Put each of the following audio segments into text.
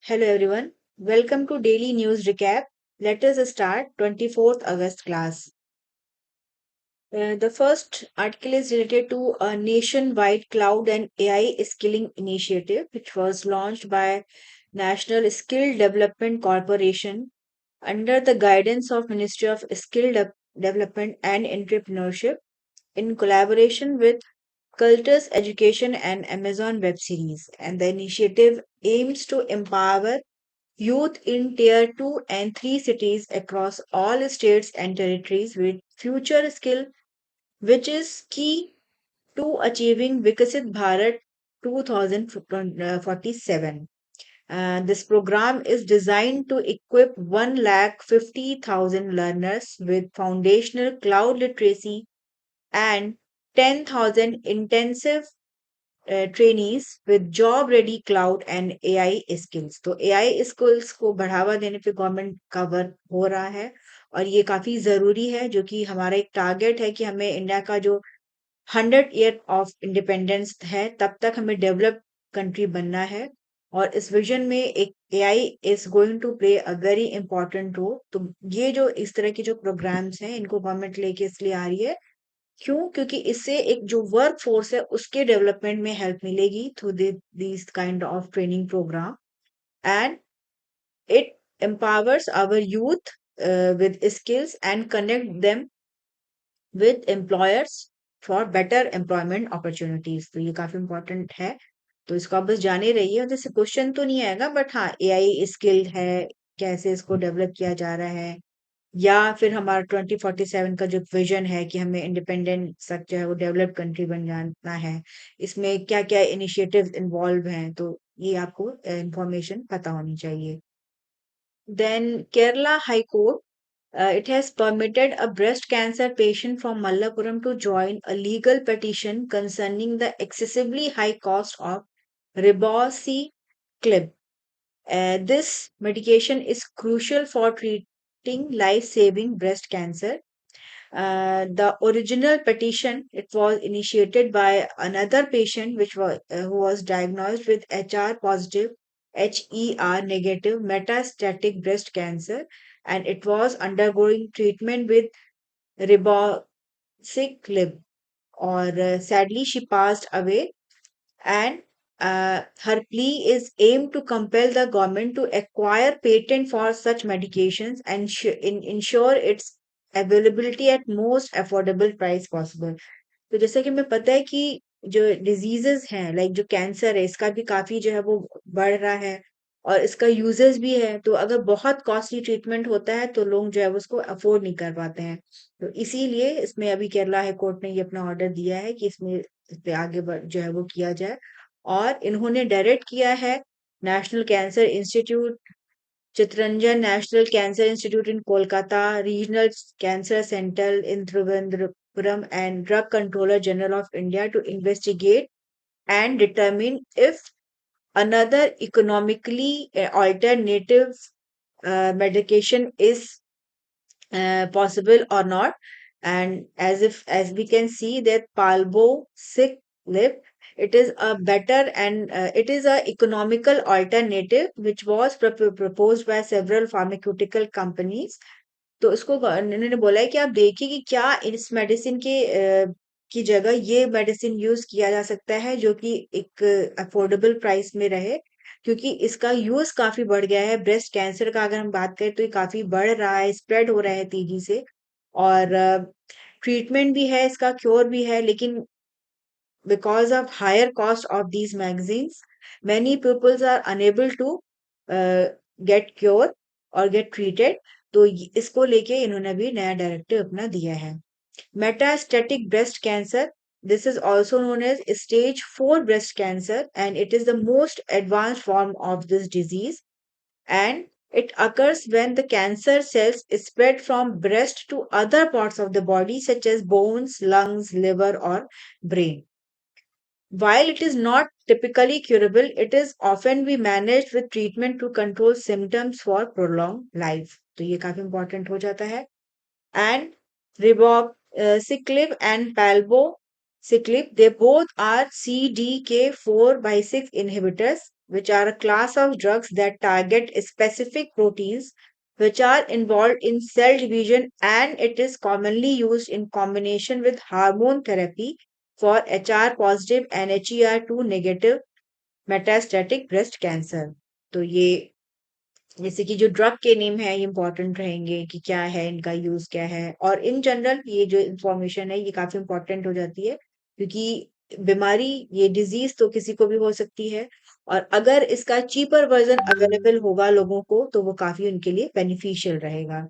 Hello everyone. Welcome to Daily News Recap. Let us start 24th August class. The first article is related to a nationwide cloud and AI skilling initiative which was launched by National Skill Development Corporation under the guidance of Ministry of Development and Entrepreneurship in collaboration with Cultus Education and Amazon Web Series. And the initiative aims to empower youth in Tier 2 and 3 cities across all states and territories with future skill, which is key to achieving Vikasit Bharat 2047. This program is designed to equip 150,000 learners with foundational cloud literacy and 10,000 intensive trainees with job ready cloud and AI skills तो AI skills को बढ़ावा देने पे government का work हो रहा है और ये काफी जरूरी है जो कि हमारा एक टारगेट है कि हमें इंडिया का जो 100 ईयर ऑफ इंडिपेंडेंस है तब तक हमें डेवलप कंट्री बनना है और इस विजन में एक AI is going to play a very important role तो ये जो इस तरह के जो प्रोग्राम्स हैं इनको गवर्नमेंट लेके इसलिए आ रही है क्यों? क्योंकि इससे एक जो वर्क फोर्स है उसके डेवलपमेंट में हेल्प मिलेगी through this kind of training programme and it empowers our youth with skills and connect them with employers for better employment opportunities तो ये काफी इंपॉर्टेंट है तो इसको आप बस जाने रहिए और जैसे क्वेश्चन तो नहीं आएगा बट हाँ एआई स्किल है कैसे इसको डेवलप किया जा रहा है या फिर हमारा 2047 का जो विजन है कि हमें इंडिपेंडेंट तक जो है वो डेवलप्ड कंट्री बन जाना है इसमें क्या क्या इनिशिएटिव्स इन्वॉल्व हैं तो ये आपको इंफॉर्मेशन पता होनी चाहिए then Kerala high court it has permitted a breast cancer patient from Mallapuram to join a legal petition concerning the excessively high cost of ribociclib. This medication is crucial for treating life-saving breast cancer. The original petition it was initiated by another patient which was who was diagnosed with HR positive HER negative metastatic breast cancer and it was undergoing treatment with ribociclib or sadly she passed away and her plea is aimed to compel the government to acquire patent for such medications and ensure its availability at most affordable price possible. तो जैसे कि हमें पता है कि जो diseases हैं like जो कैंसर है इसका भी काफी जो है वो बढ़ रहा है और इसका यूजेस भी है तो अगर बहुत कॉस्टली ट्रीटमेंट होता है तो लोग जो है वो उसको अफोर्ड नहीं कर पाते हैं तो इसीलिए इसमें अभी केरला हाई कोर्ट ने ये अपना ऑर्डर दिया है कि इसमें इस पे आगे जो है वो किया जाए और इन्होंने डायरेक्ट किया है National Cancer Institute Chittaranjan National Cancer Institute in Kolkata Regional Cancer Centre in Thiruvananthapuram and Drug Controller General of India to investigate and determine if another economically alternative medication is possible or not. And as we can see that palbociclib, it is a better and it is a economical alternative which was proposed by several pharmaceutical companies तो इसको इन्होंने बोला है कि आप देखिए कि क्या इस मेडिसिन के की जगह ये मेडिसिन यूज किया जा सकता है जो कि एक अफोर्डेबल प्राइस में रहे क्योंकि इसका यूज काफी बढ़ गया है ब्रेस्ट कैंसर का अगर हम बात करें तो ये काफी बढ़ रहा है स्प्रेड हो रहा है तेजी से और ट्रीटमेंट भी है इसका क्योर भी है लेकिन because of higher cost of these magazines many pupils are unable to uh, get cure or get treated तो इसको लेके इन्होंने अभी नया डायरेक्टिव अपना दिया है metastatic breast cancer this is also known as stage 4 breast cancer and it is the most advanced form of this disease and it occurs when the cancer cells spread from breast to other parts of the body such as bones lungs liver or brain while it is not typically curable, it is often be managed with treatment to control symptoms for prolonged life. तो ये काफी important हो जाता है. And ribociclib and palbociclib, they both are CDK4 by 6 inhibitors. which are a class of drugs that target specific proteins which are involved in cell division, and it is commonly used in combination with hormone therapy for HR positive and HER2 negative metastatic breast cancer. तो ये जैसे कि जो drug के name है ये important रहेंगे कि क्या है इनका यूज क्या है, और इन जनरल ये जो इंफॉर्मेशन है ये काफी इंपॉर्टेंट हो जाती है क्योंकि बीमारी, ये डिजीज तो किसी को भी हो सकती है, और अगर इसका चीपर वर्जन अवेलेबल होगा लोगों को तो वो काफी उनके लिए बेनिफिशियल रहेगा।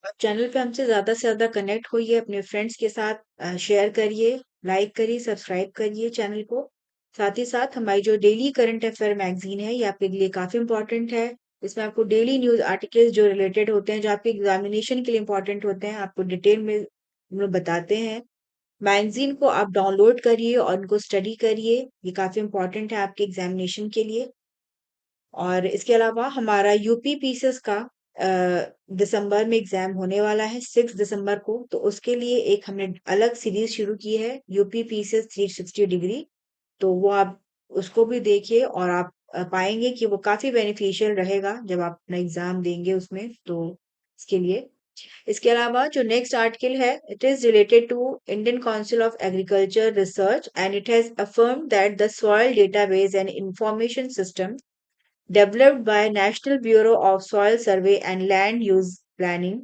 आप चैनल पे हमसे ज़्यादा से ज़्यादा कनेक्ट होइए, अपने फ्रेंड्स के साथ शेयर करिए, लाइक करिए, सब्सक्राइब करिए चैनल को। साथ ही साथ हमारी जो डेली करंट अफेयर मैगजीन है ये आपके लिए काफ़ी इंपॉर्टेंट है। इसमें आपको डेली न्यूज़ आर्टिकल्स जो रिलेटेड होते हैं, जो आपके एग्जामिनेशन के लिए इंपॉर्टेंट होते हैं, आपको डिटेल में हम लोग बताते हैं। मैगजीन को आप डाउनलोड करिए और उनको स्टडी करिए, ये काफ़ी इंपॉर्टेंट है आपके एग्जामिनेशन के लिए। और इसके अलावा हमारा यूपी पीसीएस का दिसंबर में एग्जाम होने वाला है 6 दिसंबर को, तो उसके लिए एक हमने अलग सीरीज शुरू की है, यूपी पीसीएस 360 डिग्री। तो वो आप उसको भी देखिए और आप पाएंगे कि वो काफी बेनिफिशियल रहेगा जब आप अपना एग्जाम देंगे उसमें, तो इसके लिए। इसके अलावा जो नेक्स्ट आर्टिकल है, it is related to Indian Council of Agriculture Research, and it has affirmed that the soil database and information system developed by National Bureau of Soil Survey and Land Use Planning.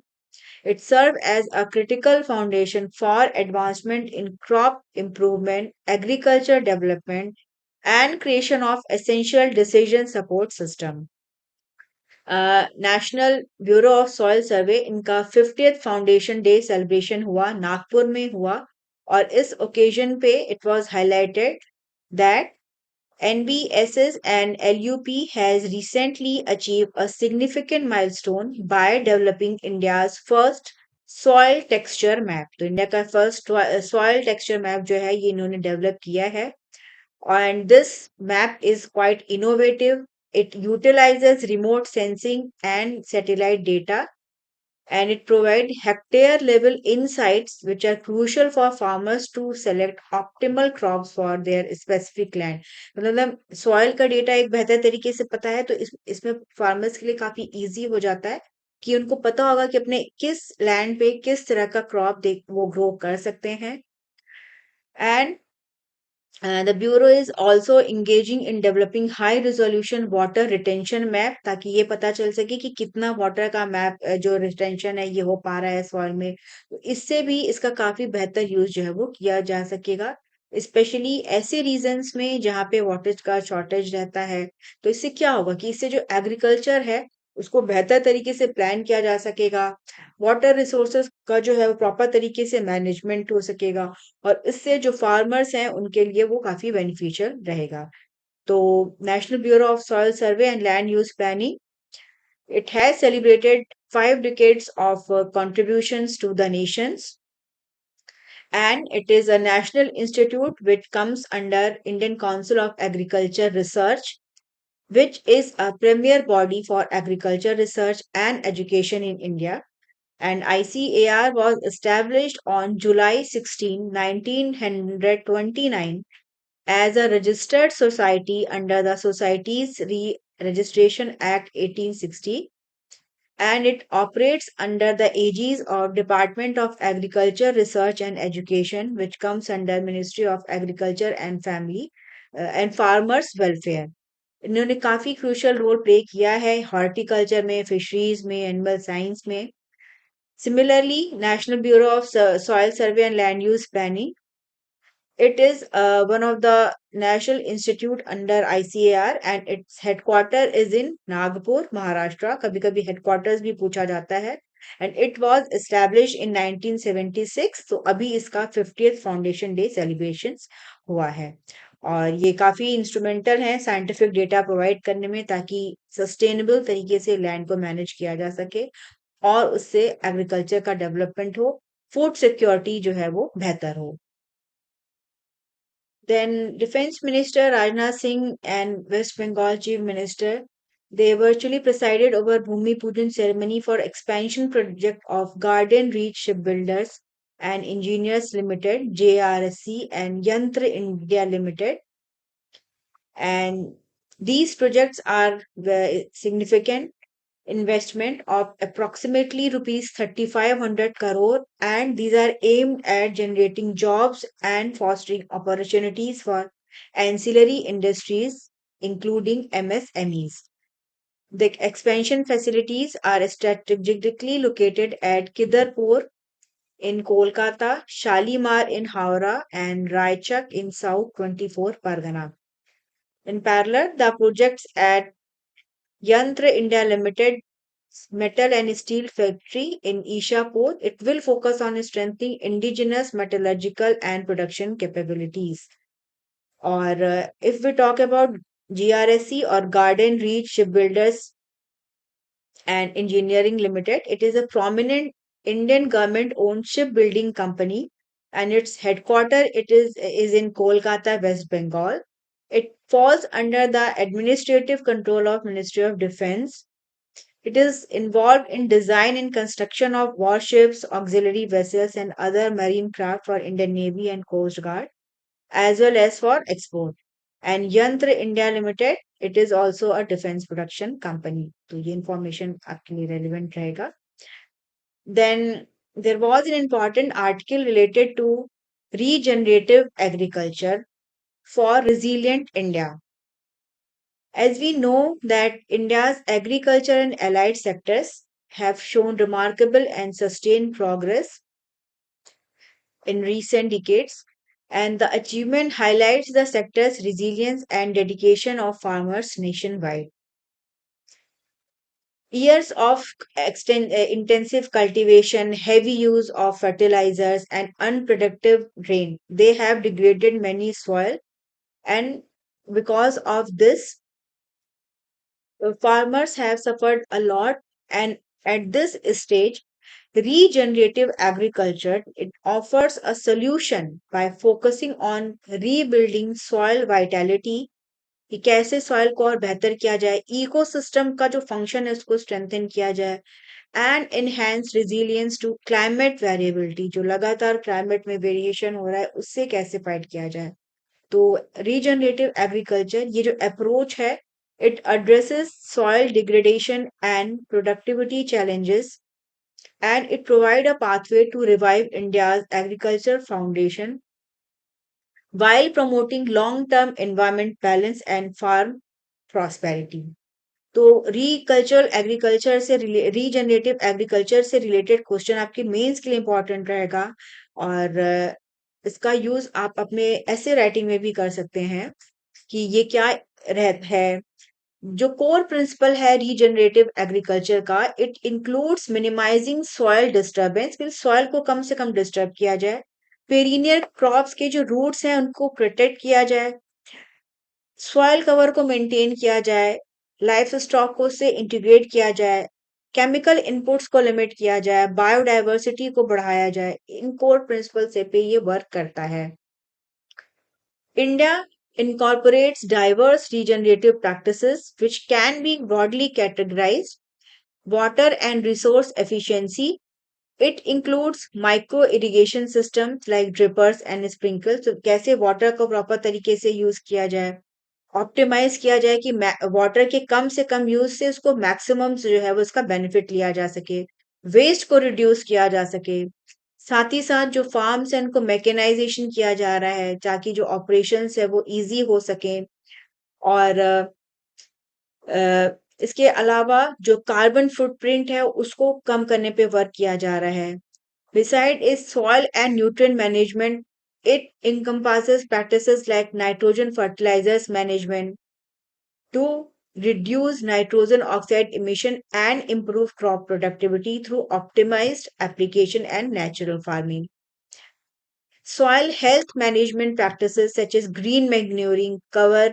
It served as a critical foundation for advancement in crop improvement, agriculture development, and creation of essential decision support system. National Bureau of Soil Survey, इनका 50th foundation day celebration हुआ, नागपुर में हुआ, और इस occasion पे it was highlighted that NBSS and LUP has recently achieved a significant milestone by developing India's first soil texture map. तो India का first soil texture map जो है ये इन्होंने डेवलप किया है, and this map is quite innovative. It utilizes remote sensing and satellite data, and it provides hectare level insights which are crucial for farmers to select optimal crops for their specific land. मतलब soil का data एक बेहतर तरीके से पता है तो इसमें फार्मर्स के लिए काफी इजी हो जाता है कि उनको पता होगा कि अपने किस लैंड पे किस तरह का क्रॉप वो ग्रो कर सकते हैं। And the bureau is also engaging in developing high resolution water retention map, ताकि ये पता चल सके कि कितना वाटर का मैप जो रिटेंशन है ये हो पा रहा है सॉइल में, तो इससे भी इसका काफी बेहतर यूज जो है वो किया जा सकेगा, स्पेशली ऐसे रीजन्स में जहाँ पे वाटर का शॉर्टेज रहता है। तो इससे क्या होगा कि इससे जो एग्रीकल्चर है उसको बेहतर तरीके से प्लान किया जा सकेगा, वाटर रिसोर्सेज का जो है वो प्रॉपर तरीके से मैनेजमेंट हो सकेगा, और इससे जो फार्मर्स हैं उनके लिए वो काफी बेनिफिशियल रहेगा। तो national Bureau of Soil survey and land use planning, it has celebrated 5 decades of contributions to the nations, and it is a national institute which comes under Indian Council of Agriculture Research, which is a premier body for agriculture research and education in India. And ICAR was established on July 16, 1929 as a registered society under the Societies Registration Act 1860, and it operates under the aegis of Department of Agriculture Research and Education, which comes under Ministry of Agriculture and Family and Farmers Welfare. इन्होंने काफी crucial role play किया है horticulture में, fisheries में, animal science में। Similarly, National Bureau of Soil Survey and Land Use Planning, it is one of the national institute under ICAR, and its headquarter is in Nagpur, Maharashtra. कभी कभी headquarters भी पूछा जाता है, and it was established in 1976. तो अभी इसका 50th foundation day celebrations हुआ है, और ये काफी इंस्ट्रूमेंटल है साइंटिफिक डेटा प्रोवाइड करने में ताकि सस्टेनेबल तरीके से लैंड को मैनेज किया जा सके और उससे एग्रीकल्चर का डेवलपमेंट हो, फूड सिक्योरिटी जो है वो बेहतर हो। Then Defense Minister Rajnath Singh and West Bengal Chief Minister, they virtually presided over Bhumi Pujan ceremony for expansion project of Garden Reach Shipbuilders and Engineers Limited (JRSC) and Yantra India Limited. And these projects are very significant investment of approximately rupees 3500 crore, and these are aimed at generating jobs and fostering opportunities for ancillary industries including MSMEs. The expansion facilities are strategically located at Kidarpur in Kolkata, Shalimar in Howrah, and Raichak in South 24 Pargana. In parallel, the projects at Yantra India Limited metal and steel factory in Ishapur, it will focus on strengthening indigenous metallurgical and production capabilities. Or if we talk about GRSE or Garden Reach Shipbuilders and Engineering Limited, it is a prominent Indian government owned shipbuilding company, and its headquarter is in Kolkata, West Bengal. It falls under the administrative control of Ministry of Defense. It is involved in design and construction of warships, auxiliary vessels, and other marine craft for Indian Navy and Coast Guard, as well as for export. And Yantra India Limited, it is also a defense production company. तो ये information आपके लिए relevant रहेगा. Then there was an important article related to regenerative agriculture for resilient India. As we know that India's agriculture and allied sectors have shown remarkable and sustained progress in recent decades, and the achievement highlights the sector's resilience and dedication of farmers nationwide. Years of intensive cultivation, heavy use of fertilizers, and unproductive rain, they have degraded many soil, and because of this, farmers have suffered a lot. And at this stage, regenerative agriculture, it offers a solution by focusing on rebuilding soil vitality, कि कैसे soil को और बेहतर किया जाए, ecosystem का जो function है उसको स्ट्रेंथन किया जाए, and enhance resilience to climate variability, जो लगातार क्लाइमेट में वेरिएशन हो रहा है उससे कैसे फाइट किया जाए. तो रीजनरेटिव एग्रीकल्चर ये जो अप्रोच है, it addresses soil degradation and productivity challenges, and it provides a pathway to revive India's agriculture foundation while promoting long-term environment balance and farm prosperity. तो रीकल्चरल एग्रीकल्चर से रीजनरेटिव एग्रीकल्चर से related question आपके mains के लिए important रहेगा, और इसका use आप अपने ऐसे राइटिंग में भी कर सकते हैं कि ये क्या है. जो कोर प्रिंसिपल है रीजनरेटिव एग्रीकल्चर का, it includes minimising soil disturbance, फिर सॉइल को कम से कम डिस्टर्ब किया जाए, पेरिनियर क्रॉप्स के जो रूट्स हैं उनको प्रोटेक्ट किया जाए, सॉइल कवर को मेंटेन किया जाए, लाइफ स्टॉक को से इंटीग्रेट किया जाए, केमिकल इनपुट्स को लिमिट किया जाए, बायोडाइवर्सिटी को बढ़ाया जाए. इन कोर प्रिंसिपल से पे ये वर्क करता है. India incorporates diverse regenerative practices which can be broadly categorized. Water and resource efficiency. It includes micro irrigation systems like drippers and sprinkles. तो कैसे वाटर को प्रॉपर तरीके से यूज किया जाए, ऑप्टिमाइज किया जाए कि वाटर के कम से कम यूज से उसको मैक्सिमम जो है वो उसका बेनिफिट लिया जा सके, वेस्ट को रिड्यूस किया जा सके. साथ ही साथ जो फार्म्स हैं उनको मैकेनाइजेशन किया जा रहा है ताकि जो ऑपरेशंस है वो इजी हो सके. और इसके अलावा जो कार्बन फुटप्रिंट है उसको कम करने पे वर्क किया जा रहा है. Beside is soil and nutrient management, it encompasses practices like nitrogen fertilizers management to reduce nitrogen oxide emission and improve crop productivity through optimized application and natural farming. Soil health management practices such as green manuring, cover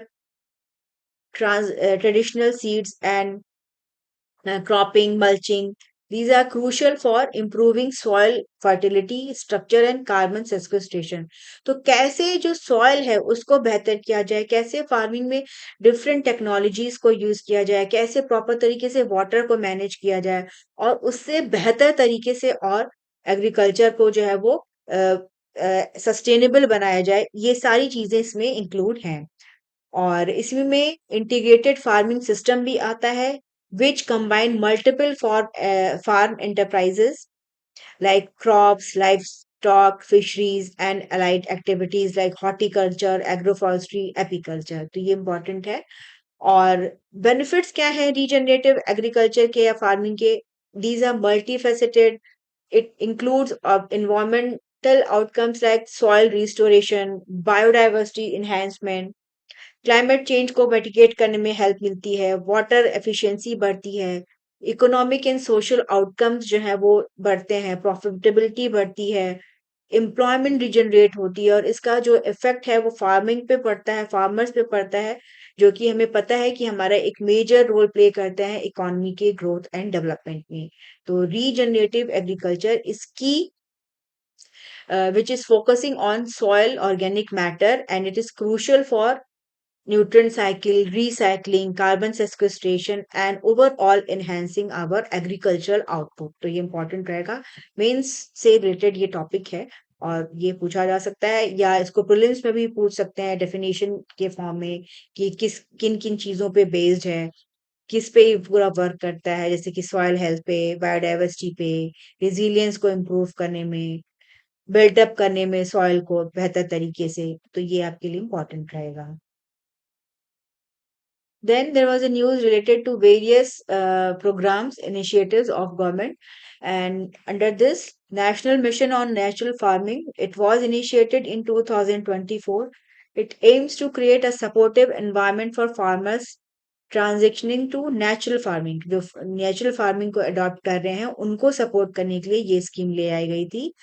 traditional seeds, and cropping, mulching. These are crucial for improving soil fertility, structure and carbon sequestration. तो कैसे जो soil है उसको बेहतर किया जाए, कैसे farming में डिफरेंट टेक्नोलॉजीज को यूज किया जाए, कैसे प्रॉपर तरीके से वाटर को मैनेज किया जाए और उससे बेहतर तरीके से और एग्रीकल्चर को जो है वो सस्टेनेबल बनाया जाए, ये सारी चीजें इसमें इंक्लूड हैं. और इसमें में इंटीग्रेटेड फार्मिंग सिस्टम भी आता है which combine multiple farm enterprises like crops, livestock, fisheries, and allied activities like horticulture, agroforestry, apiculture. तो ये important है. और benefits क्या है regenerative agriculture के या farming के? These are multifaceted. It includes environmental outcomes like soil restoration, biodiversity enhancement, climate change को मिटिगेट करने में हेल्प मिलती है, वाटर एफिशिएंसी बढ़ती है, इकोनॉमिक एंड सोशल आउटकम्स जो है वो बढ़ते हैं, प्रॉफिटेबिलिटी बढ़ती है, एम्प्लॉयमेंट रिजनरेट होती है और इसका जो इफेक्ट है वो फार्मिंग पे पड़ता है, फार्मर्स पे पड़ता है, जो कि हमें पता है कि हमारा एक मेजर रोल प्ले करते हैं इकोनॉमी के ग्रोथ एंड डेवलपमेंट में. तो रीजनरेटिव एग्रीकल्चर इसकी which is focusing on soil organic matter and it is crucial for nutrient cycle, recycling, carbon sequestration, and overall enhancing our agricultural output. तो ये important रहेगा. Mains से related ये topic है और ये पूछा जा सकता है या इसको प्रीलिम्स में भी पूछ सकते हैं डेफिनेशन के फॉर्म में कि किन किन चीजों पे बेस्ड है, किस पे ये पूरा वर्क करता है, जैसे कि सॉइल हेल्थ पे, बायोडाइवर्सिटी पे, रिजिलियंस को इम्प्रूव करने में, बिल्डअप करने में सॉइल को बेहतर तरीके से. तो ये आपके लिए इम्पोर्टेंट रहेगा. Then there was a news related to various programs, initiatives of government, and under this National Mission on Natural Farming, it was initiated in 2024. It aims to create a supportive environment for farmers transitioning to natural farming. जो natural farming को adopt कर रहे हैं उनको support करने के लिए ये स्कीम ले आई गई थी.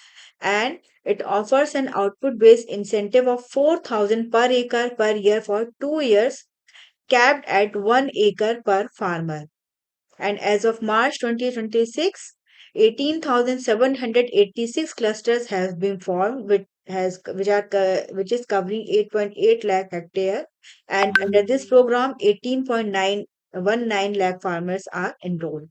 And it offers an output based incentive of 4,000 per acre per year for 2 years, capped at 1 acre per farmer. And as of March 2026, 18,786 clusters have been formed, which is covering 8.8 lakh hectare. And under this program, 18.919 lakh farmers are enrolled.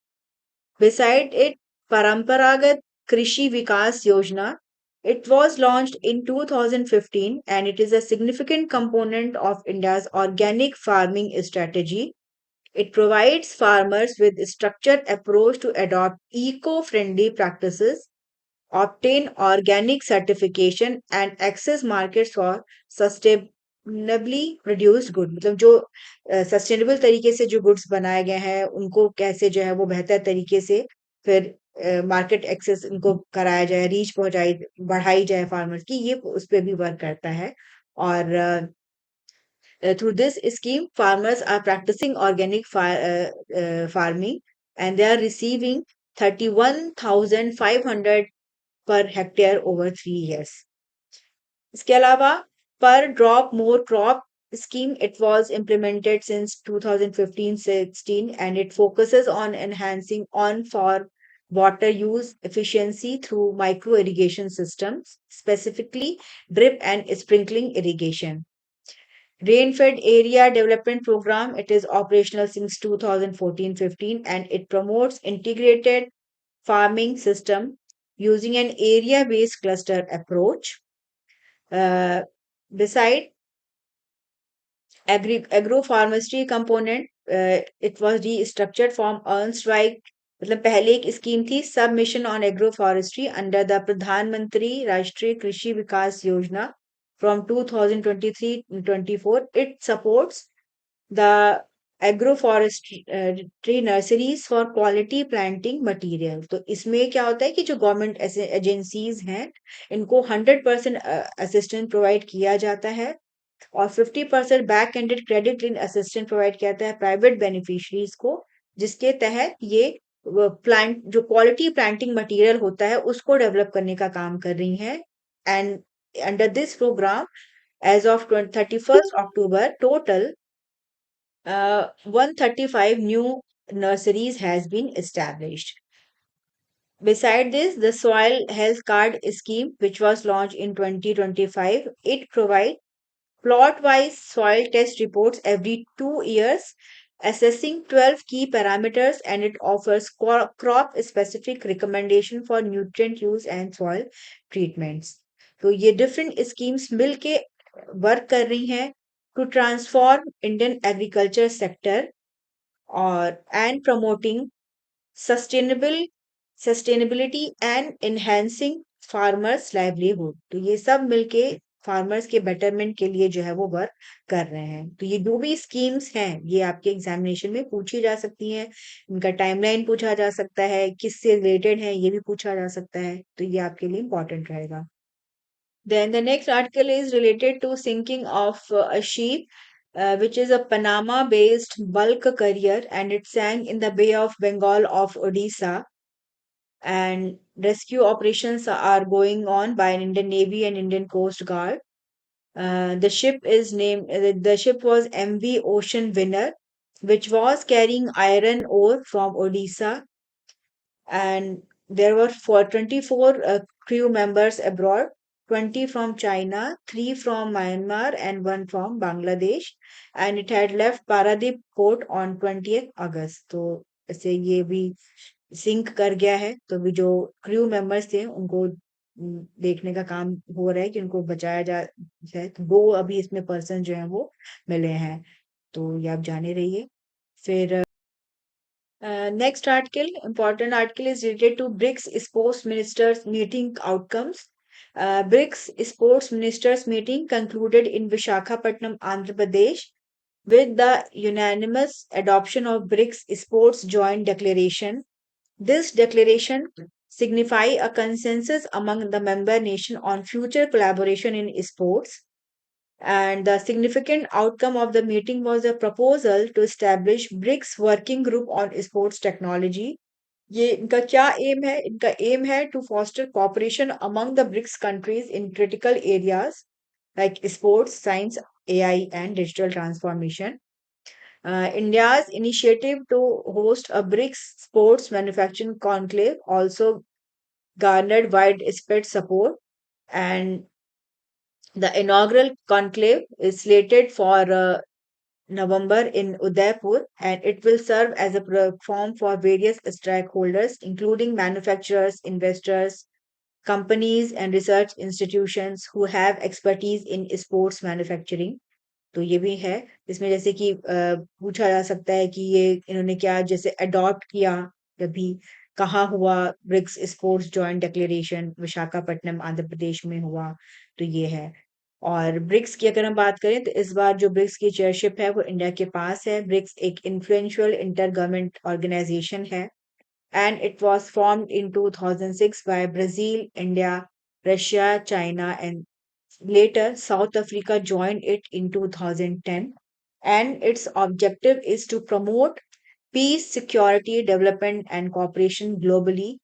Beside it, Paramparagat Krishi Vikas Yojana, it was launched in 2015 and it is a significant component of India's organic farming strategy. It provides farmers with a structured approach to adopt eco-friendly practices, obtain organic certification and access markets for sustainably produced good. मतलब जो sustainable तरीके से जो goods बनाए गए हैं उनको कैसे जो है वो बेहतर तरीके से फिर मार्केट एक्सेस इनको कराया जाए, रीच पहुंचाई बढ़ाई जाए फार्मर्स की, ये उस पे भी वर्क करता है. और through this scheme, farmers are practicing organic farming and they are receiving 31,500 per hectare over 3 years. इसके अलावा per drop more crop scheme, it was implemented since 2015-16 and it focuses on enhancing on-farm water use efficiency through micro irrigation systems, specifically drip and sprinkling irrigation. Rain-fed area development program, it is operational since 2014-15 and it promotes integrated farming system using an area-based cluster approach. Beside agroforestry component, it was restructured from erstwhile, मतलब पहले एक scheme थी सब mission on agro forestry under the प्रधानमंत्री राष्ट्रीय कृषि विकास योजना from 2023-24. It supports the agroforestry nurseries for quality planting material. तो इसमें क्या होता है कि जो गवर्नमेंट एजेंसीज हैं इनको 100% असिस्टेंस प्रोवाइड किया जाता है और 50% back ended credit link assistance provide किया जाता है प्राइवेट बेनिफिशरीज को, जिसके तहत ये प्लांट जो क्वालिटी प्लांटिंग मटेरियल होता है उसको डेवलप करने का काम कर रही हैं. And under this program, as of 31st October, total 135 new nurseries has been established. Beside this, the Soil Health Card scheme, which was launched in 2025, it provides plot-wise soil test reports every 2 years, assessing 12 key parameters, and it offers crop-specific recommendation for nutrient use and soil treatments. तो ये different schemes मिलके work कर रही हैं to transform Indian agriculture sector or and promoting sustainable sustainability and enhancing farmers livelihood। तो ये सब मिलके फार्मर्स के बेटरमेंट के लिए जो है वो वर्क कर रहे हैं। तो ये जो भी स्कीम्स हैं ये आपके एग्जामिनेशन में पूछी जा सकती हैं। इनका टाइमलाइन पूछा जा सकता है, किससे रिलेटेड है ये भी पूछा जा सकता है। तो ये आपके लिए इम्पोर्टेंट रहेगा। Then the next article is related to sinking of a ship, which is a Panama-based bulk carrier, and it sank in the Bay of Bengal of Odisha. And rescue operations are going on by an Indian Navy and Indian Coast Guard. The ship was MV Ocean Winner, which was carrying iron ore from Odisha, and there were 24 crew members abroad, 20 from China, 3 from Myanmar, and 1 from Bangladesh. And it had left Paradip port on 20th August. तो ऐसे ये भी sink कर गया है। तो भी जो क्रू मेंबर्स थे उनको देखने का काम हो रहा है कि उनको बचाया जाए। तो 2 अभी इसमें पर्सन जो हैं वो मिले हैं। तो ये आप जाने रहिए। फिर next article, important article is related to BRICS Sports Ministers meeting outcomes. BRICS Sports Ministers meeting concluded in Vishakhapatnam, Andhra Pradesh, with the unanimous adoption of BRICS Sports Joint Declaration. This declaration signify a consensus among the member nation on future collaboration in sports, and the significant outcome of the meeting was a proposal to establish BRICS working group on sports technology. ये इनका क्या M है? इनका M है to foster cooperation among the BRICS countries in critical areas like sports, science, AI, and digital transformation. India's initiative to host a BRICS sports manufacturing conclave also garnered widespread support, and the inaugural conclave is slated for November in Udaipur, and it will serve as a platform for various stakeholders, including manufacturers, investors, companies, and research institutions who have expertise in sports manufacturing. तो ये भी है। इसमें जैसे कि पूछा जा सकता है कि ये इन्होंने क्या जैसे अडॉप्ट किया, कभी कहाँ हुआ BRICS sports joint declaration, Visakhapatnam Andhra Pradesh में हुआ। तो ये है। और ब्रिक्स की अगर हम बात करें तो इस बार जो ब्रिक्स की चेयरशिप है वो इंडिया के पास है। ब्रिक्स एक इन्फ्लुएंशियल इंटर गवर्नमेंट ऑर्गेनाइजेशन है, and it was formed in 2006 by Brazil, India, Russia, China, and later South Africa joined it in 2010. And its objective is to promote peace, security, development, and cooperation globally,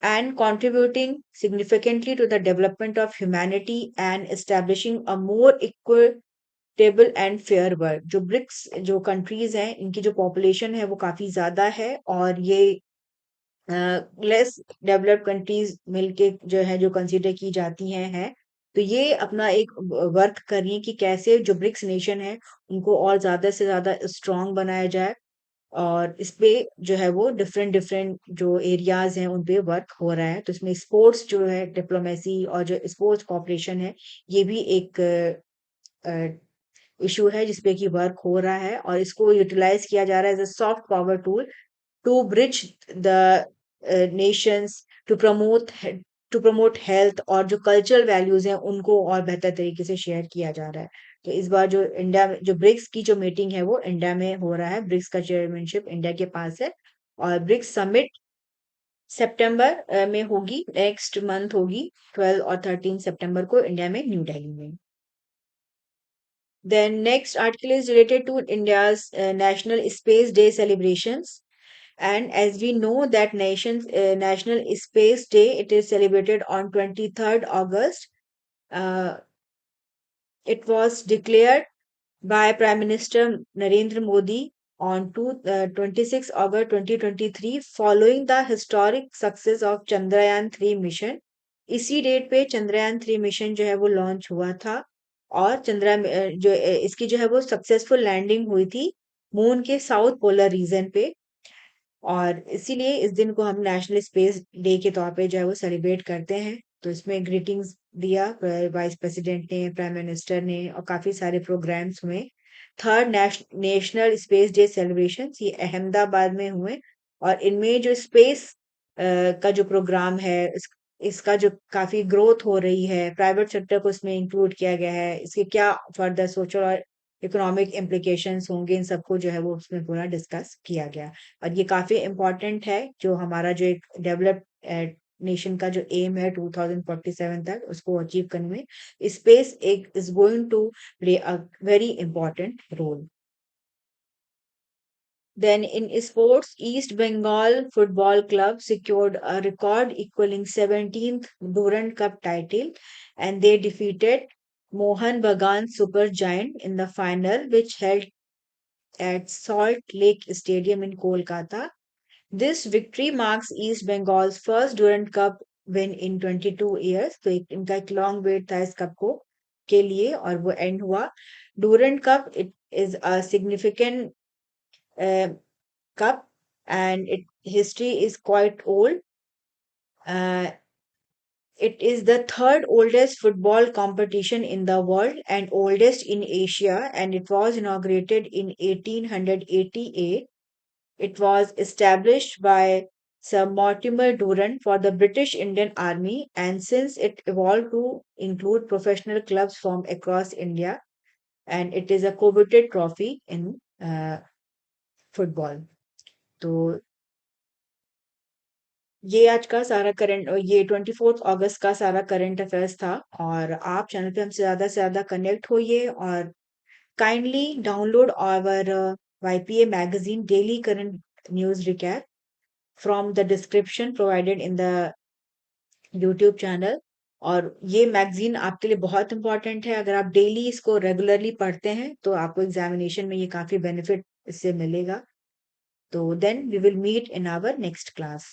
and contributing significantly to the development of humanity and establishing a more equitable and fair world. जो BRICS जो countries हैं इनकी जो population है वो काफी ज्यादा है, और ये लेस डेवलप्ड कंट्रीज मिलके जो है जो कंसीडर की जाती हैं। तो ये अपना एक वर्क कर रही है कि कैसे जो ब्रिक्स नेशन है उनको और ज्यादा से ज्यादा स्ट्रांग बनाया जाए, और इस पे जो है वो डिफरेंट डिफरेंट जो एरियाज हैं उन पे वर्क हो रहा है। तो इसमें स्पोर्ट्स जो है डिप्लोमेसी और जो स्पोर्ट्स कॉपरेशन है ये भी एक इशू है जिसपे कि वर्क हो रहा है, और इसको यूटिलाइज किया जा रहा है as a soft power tool to bridge the nations to promote health, और जो कल्चरल वैल्यूज हैं उनको और बेहतर तरीके से शेयर किया जा रहा है। तो इस बार जो इंडिया में जो ब्रिक्स की जो मीटिंग है वो इंडिया में हो रहा है। ब्रिक्स का चेयरमैनशिप इंडिया के पास है, और ब्रिक्स समिट सितंबर में होगी, नेक्स्ट मंथ होगी, 12 और 13 सितंबर को इंडिया में, न्यू दिल्ली में। Then next article is related to India's National Space Day celebrations. And as we know that National Space Day, it is celebrated on 23rd August. Uh, it was declared by Prime Minister Narendra Modi on 26 August 2023 following the historic success of Chandrayaan 3 mission. इसी date पे Chandrayaan 3 mission जो है वो launch हुआ था, और इसकी जो है वो सक्सेसफुल लैंडिंग हुई थी मून के साउथ पोलर रीजन पे, और इसीलिए इस दिन को हम नेशनल स्पेस डे के तौर पे जो है वो सेलिब्रेट करते हैं। तो इसमें ग्रीटिंग्स दिया वाइस प्रेसिडेंट ने, प्राइम मिनिस्टर ने, और काफी सारे प्रोग्राम्स हुए। Third national space day celebration ये अहमदाबाद में हुए, और इनमें जो स्पेस का जो प्रोग्राम है, इसका जो काफी ग्रोथ हो रही है, प्राइवेट सेक्टर को इसमें इंक्लूड किया गया है, इसके क्या फर्दर सोशल और इकोनॉमिक इम्प्लीकेशंस होंगे, इन सबको जो है वो उसमें पूरा डिस्कस किया गया। और ये काफी इम्पोर्टेंट है, जो हमारा जो एक डेवलप्ड नेशन का जो एम है 2047 तक उसको अचीव करने में स्पेस एक is going to play a very important role. Then in sports, East Bengal Football Club secured a record equaling 17th Durand Cup title, and they defeated Mohan Bagan Supergiant in the final, which held at Salt Lake Stadium in Kolkata. This victory marks East Bengal's first Durand Cup win in 22 years. तो इनका एक long wait था इस cup को के लिए, और वो एंड हुआ। Durand Cup, it is a significant cup, and its history is quite old. Uh, it is the third oldest football competition in the world and oldest in Asia, and it was inaugurated in 1888. It was established by Sir Mortimer Durand for the British Indian Army, and since it evolved to include professional clubs from across India, and it is a coveted trophy in football. तो ये आज का सारा current, ये 24 अगस्त का सारा current affairs था। और आप चैनल पे हमसे ज़्यादा से ज़्यादा कनेक्ट होइए, और kindly download our YPA magazine daily current news recap from the description provided in the YouTube channel. और ये मैगजीन आपके लिए बहुत इंपॉर्टेंट है। अगर आप डेली इसको रेगुलरली पढ़ते हैं तो आपको एग्जामिनेशन में ये काफ़ी बेनिफिट इससे मिलेगा। तो then we will meet in our next class.